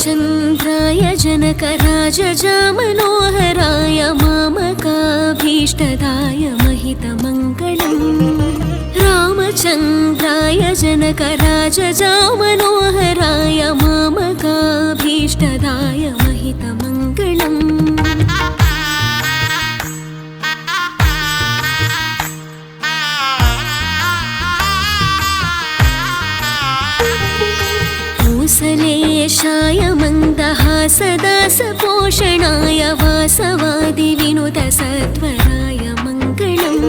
रामचन्द्राय जनकराजजामनोहराय मामकाभीष्टदाय महितमङ्गलम् रामचन्द्राय जनकराजजामनोहराय मामकाभीष्टदाय महितमङ्गलम् कौसलेशाय मन्दहासदासपोषणाय वासवादिविनुतसत्वराय मङ्गलम्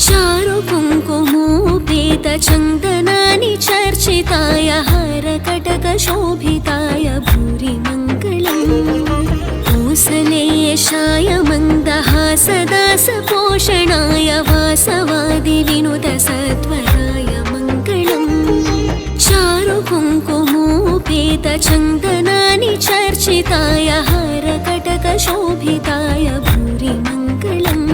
चारुकुङ्कुमोपेतचन्दनानि चर्चिताय हारकटकशोभिताय भूरि मङ्गलम् कौसलेशाय मन्दहासदासपोषणाय वासवादिविनुतसत्वराय मङ्गलम् चारुकुङ्कुमोपेतचन्दनानि चर्चिताय हारकटकशोभिताय भूरि मङ्गलम्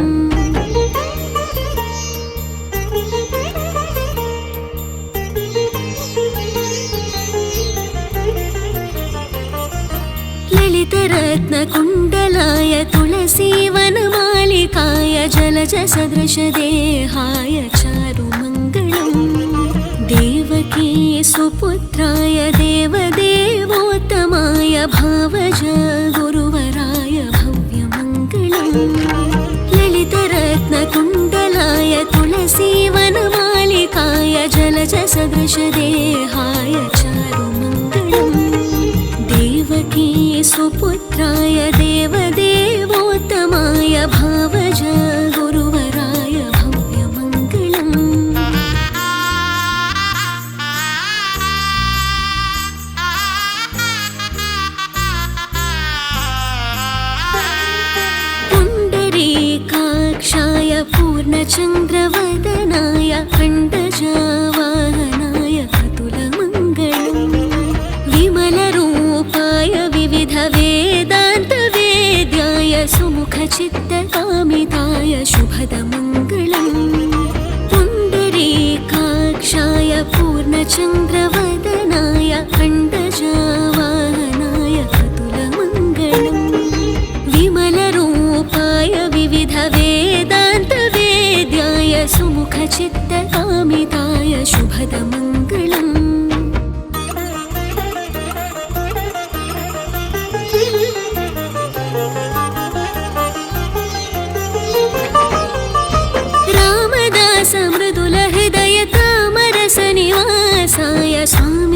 ललितरत्नकुण्डलाय तुलसीवनमालिकाय जलजसदृशदेहाय चारुमङ्गलम् देवकी सुपुत्राय देवदेवोत्तमाय भावज गुरुवराय भव्यमङ्गलम् ललितरत्नकुण्डलाय तुलसीवनमालिकाय जलजसदृशदेहाय चारुमङ्गलम् देवकी सुपुत्राय देवदेवोत्तमाय भावज गुरुवराय भव्यमङ्गलम् पुण्डरीकाक्षाय पूर्णचन्द्रवदनाय खण्डजावाहनाय अतुलमङ्गलम् विमलरूपाय विविधवेदान्तवेद्याय सुमुखचित्तकामिताय शुभदमङ्गलम् पुण्डरीकाक्षाय पूर्णचन्द्रवदनाय खण्डजावाहनाय अतुलमङ्गलम् विमलरूपाय विविधवेदान्तवेद्याय सुमुखचित्तकामिताय शुभदमङ्गलम् रामदास मृदुलहृदय तामरसनिवासाय स्वामी